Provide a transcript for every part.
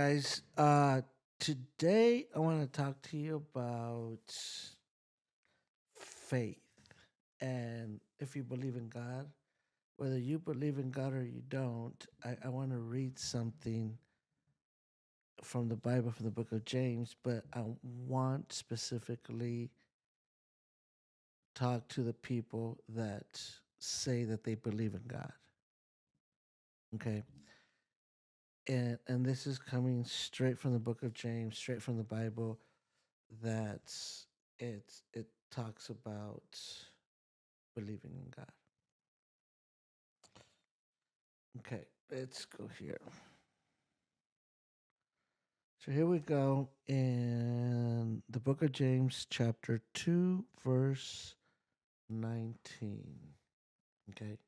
guys. Today I want to talk to you about faith and if you believe in God. Whether you believe in God or you don't, I want to read something from the Bible, from the book of James, but I want specifically talk to the people that say that they believe in God. Okay. And this is coming straight from the book of James, straight from the Bible, that it talks about believing in God. Okay, let's go here. So here we go in the book of James, chapter 2, verse 19. Okay.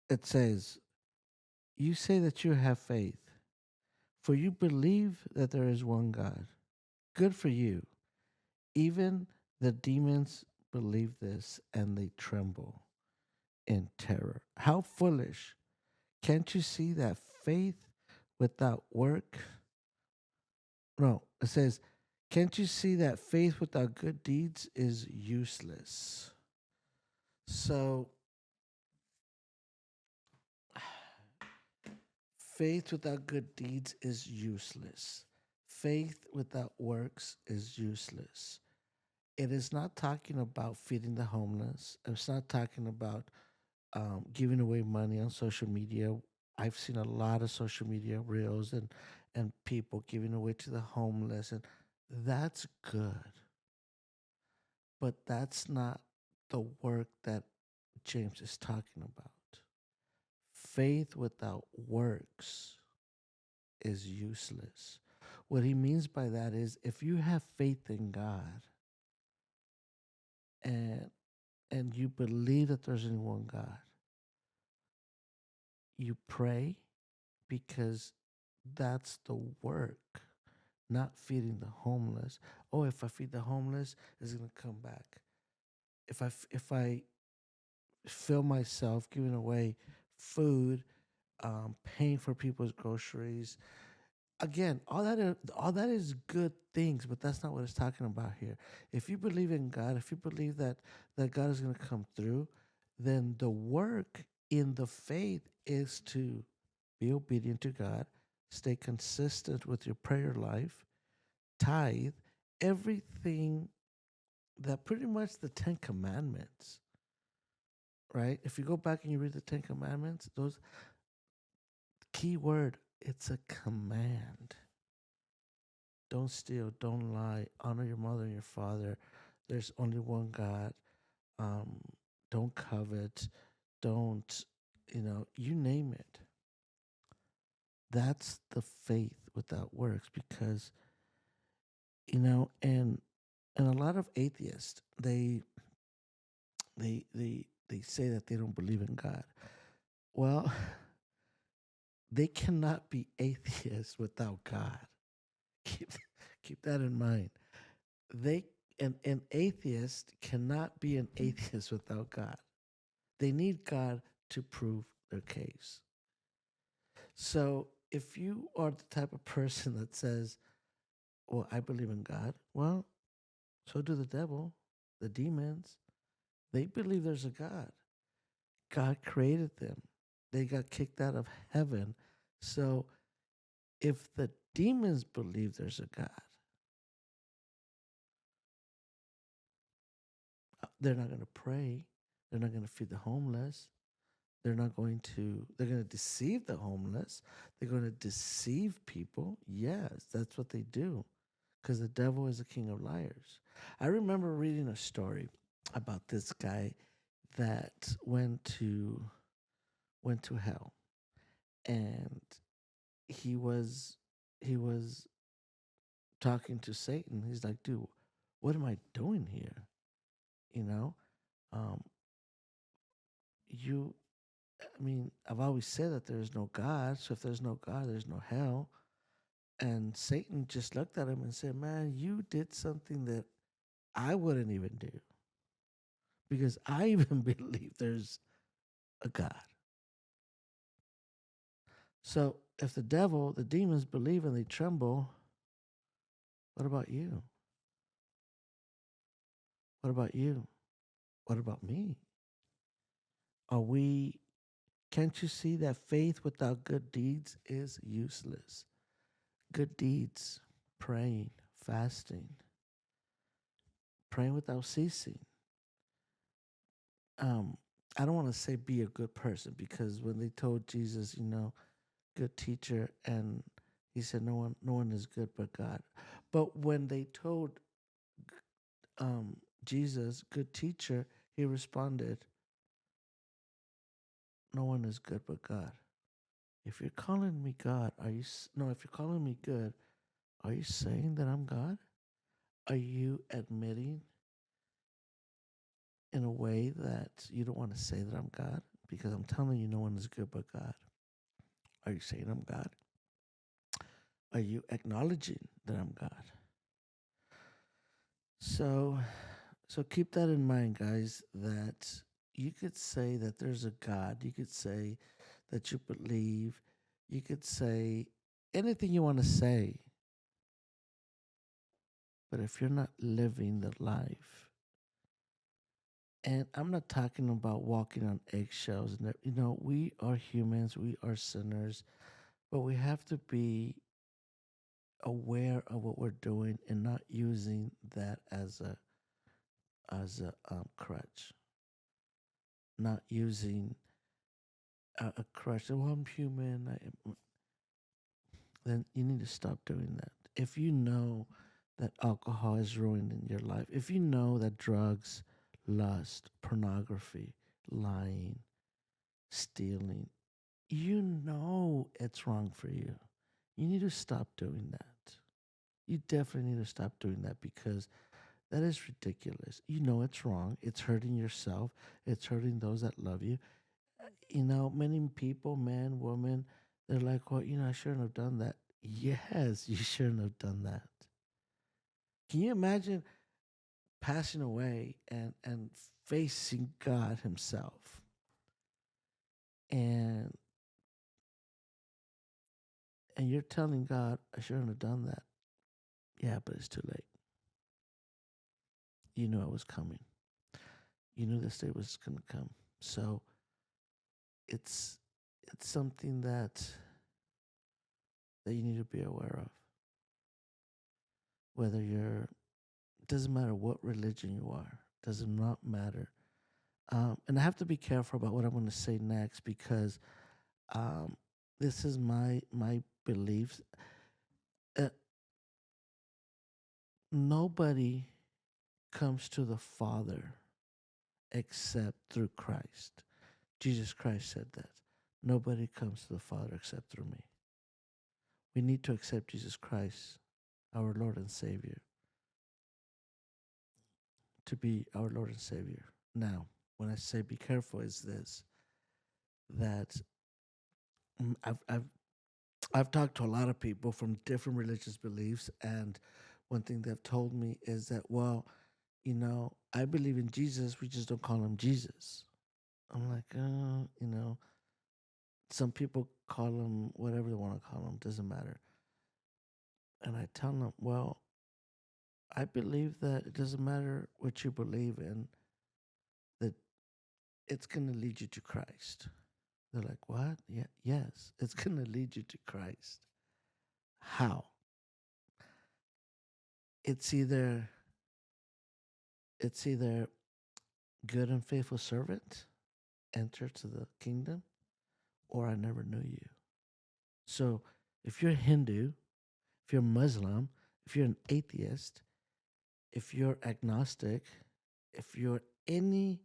It says, "You say that you have faith, for you believe that there is one God. Good for you. Even the demons believe this and they tremble in terror. How foolish. Can't you see that faith without work? No, it says, can't you see that faith without good deeds is useless? So, faith without good deeds is useless. Faith without works is useless. It is not talking about feeding the homeless. It's not talking about giving away money on social media. I've seen a lot of social media reels and people giving away to the homeless, and that's good. But that's not the work that James is talking about. Faith without works is useless. What he means by that is if you have faith in God and and you believe that there's only one God, you pray because that's the work, not feeding the homeless. Oh, if I feed the homeless, it's gonna come back. If I fill myself giving away food, paying for people's groceries. Again, all that is good things, but that's not what it's talking about here. If you believe in God, if you believe that God is going to come through, then the work in the faith is to be obedient to God, stay consistent with your prayer life, tithe, everything that pretty much the 10 commandments, right? If you go back and you read the 10 commandments, those key word, it's a command. Don't steal, don't lie, honor your mother and your father. There's only one God. Um, don't covet, don't, you name it. That's the faith without works because, and a lot of atheists, they say that they don't believe in God. Well, they cannot be atheists without God. Keep keep that in mind. They an atheist cannot be an atheist without God. They need God to prove their case. So if you are the type of person that says, "Well, I believe in God," well, so do the devil, the demons. They believe there's a God. God created them. They got kicked out of heaven. So if the demons believe there's a God, they're not going to pray. They're not going to feed the homeless. They're going to deceive the homeless. They're going to deceive people. Yes, that's what they do because the devil is the king of liars. I remember reading a story about this guy that went to hell, and he was he was talking to Satan. He's like, "Dude, what am I doing here? You know, um, you I mean, I've always said that there is no God. So if there's no God, there's no hell." And Satan just looked at him and said, "Man, you did something that I wouldn't even do because I even believe there's a God." So if the demons believe and they tremble, what about you? What about you? What about me? Are we, can't you see that faith without good deeds is useless? Good deeds, praying, fasting, praying without ceasing. Um, I don't want to say be a good person because when they told Jesus, good teacher, and he said no one is good but God. But when they told Jesus, good teacher, he responded, no one is good but God. If you're calling me God, no, if you're calling me good, are you saying that I'm God? Are you admitting in a way that you don't want to say that I'm God? Because I'm telling you, no one is good but God. Are you saying I'm God? Are you acknowledging that I'm God? So, so keep that in mind, guys, that you could say that there's a God. You could say that you believe. You could say anything you want to say. But if you're not living the life, and I'm not talking about walking on eggshells, and we are humans, we are sinners, but we have to be aware of what we're doing and not using that as a crutch, not using a crutch. Oh, I'm human. Then you need to stop doing that. If you know that alcohol is ruining your life, if you know that drugs, lust, pornography, lying, stealing, you know it's wrong for you. You need to stop doing that. You definitely need to stop doing that because that is ridiculous. You know it's wrong. It's hurting yourself. It's hurting those that love you. Many people, man, woman, they're like, well, I shouldn't have done that. Yes, you shouldn't have done that. Can you imagine passing away and facing God Himself? And and you're telling God, I shouldn't have done that. Yeah, but it's too late. You knew I was coming. You knew this day was gonna come. So it's it's something that you need to be aware of. Whether you're doesn't matter what religion you are, does not matter. And I have to be careful about what I'm going to say next because um, this is my beliefs. Uh, Nobody comes to the Father except through Christ. Jesus Christ said that. Nobody comes to the Father except through me. We need to accept Jesus Christ, our Lord and Savior, to be our Lord and Savior. Now, when I say be careful, is this that mm, I've I've I've talked to a lot of people from different religious beliefs, and one thing they've told me is that, well, I believe in Jesus, we just don't call him Jesus. I'm like, some people call him whatever they want to call him, doesn't matter. And I tell them, well, I believe that it doesn't matter what you believe in, that it's going to lead you to Christ. They're like, what? Yeah, yes, it's going to lead you to Christ. How? It's either it's either good and faithful servant, enter to the kingdom, or I never knew you. So if you're Hindu, if you're Muslim, if you're an atheist, if you're agnostic, if you're anything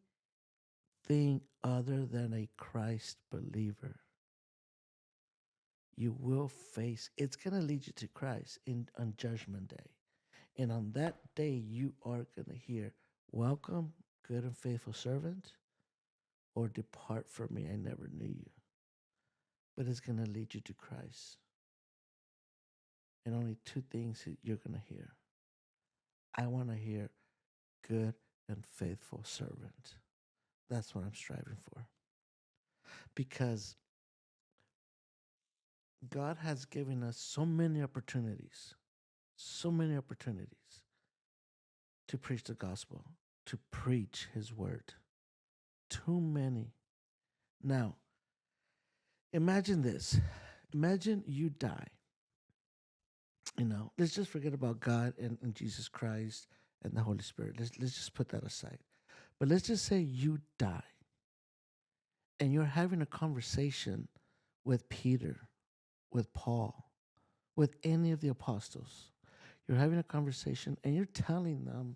other than a Christ believer, you will face, it's going to lead you to Christ on Judgment Day. And on that day, you are going to hear, welcome, good and faithful servant, or depart from me, I never knew you. But it's going to lead you to Christ. And only two things that you're going to hear. I want to hear good and faithful servant. That's what I'm striving for. Because God has given us so many opportunities to preach the gospel, to preach his word. Too many. Now, imagine this. Imagine you die. Let's just forget about God and Jesus Christ and the Holy Spirit. Let's just put that aside. But let's just say you die and you're having a conversation with Peter, with Paul, with any of the apostles. You're having a conversation and you're telling them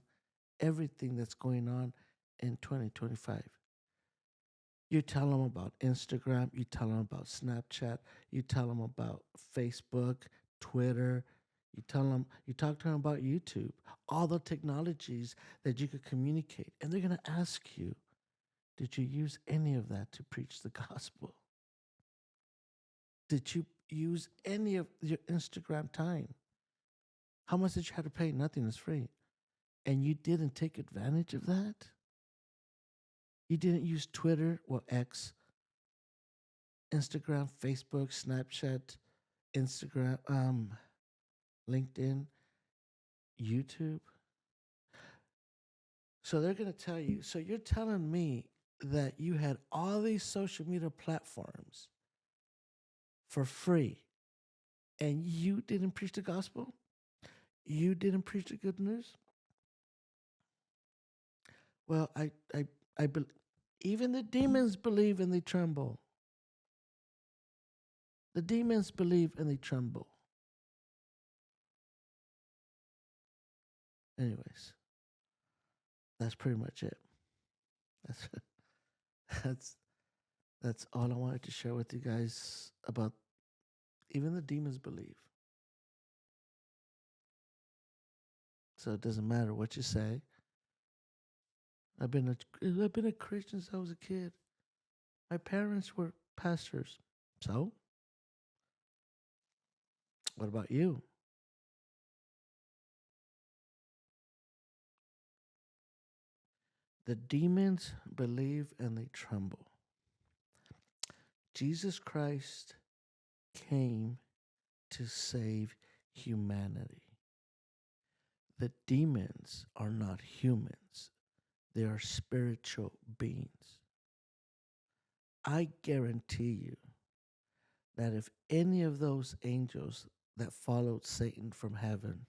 everything that's going on in 2025. You tell them about Instagram, you tell them about Snapchat, you tell them about Facebook, Twitter, you talk to them about YouTube, all the technologies that you could communicate. And they're going to ask you, did you use any of that to preach the gospel? Did you use any of your Instagram time? How much did you have to pay? Nothing is free. And you didn't take advantage of that? You didn't use Twitter, well, X, Instagram, Facebook, Snapchat, Instagram, LinkedIn, YouTube. So they're going to tell you. So you're telling me that you had all these social media platforms for free and you didn't preach the gospel? You didn't preach the good news? Well, even the demons believe and they tremble. The demons believe and they tremble. Anyways, that's pretty much it. That's that's that's all I wanted to share with you guys about even the demons believe. So it doesn't matter what you say. I've been a Christian since I was a kid. My parents were pastors. So, what about you? The demons believe and they tremble. Jesus Christ came to save humanity. The demons are not humans, they are spiritual beings. I guarantee you that if any of those angels that followed Satan from heaven,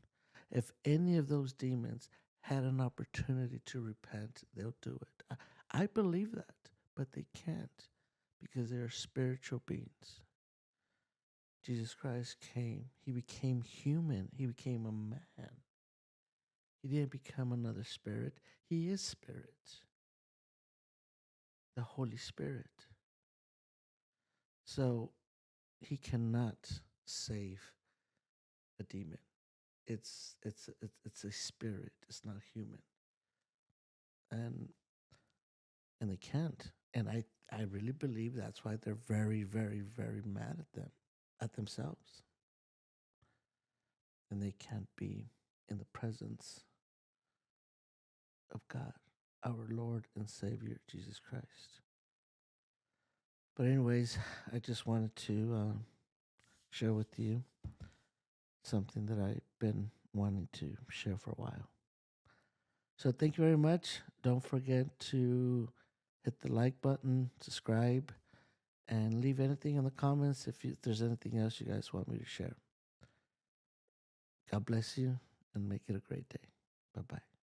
if any of those demons had an opportunity to repent, they'll do it. I believe that, but they can't because they are spiritual beings. Jesus Christ came, he became human, he became a man. He didn't become another spirit, he is spirit, the Holy Spirit. So he cannot save a demon. It's a spirit. It's not human, and and they can't. And I really believe that's why they're very very very mad at them, at themselves, and they can't be in the presence of God, our Lord and Savior Jesus Christ. But anyways, I just wanted to share with you something that I've been wanting to share for a while. So thank you very much. Don't forget to hit the like button, subscribe, and leave anything in the comments if there's anything else you guys want me to share. God bless you and make it a great day. Bye bye.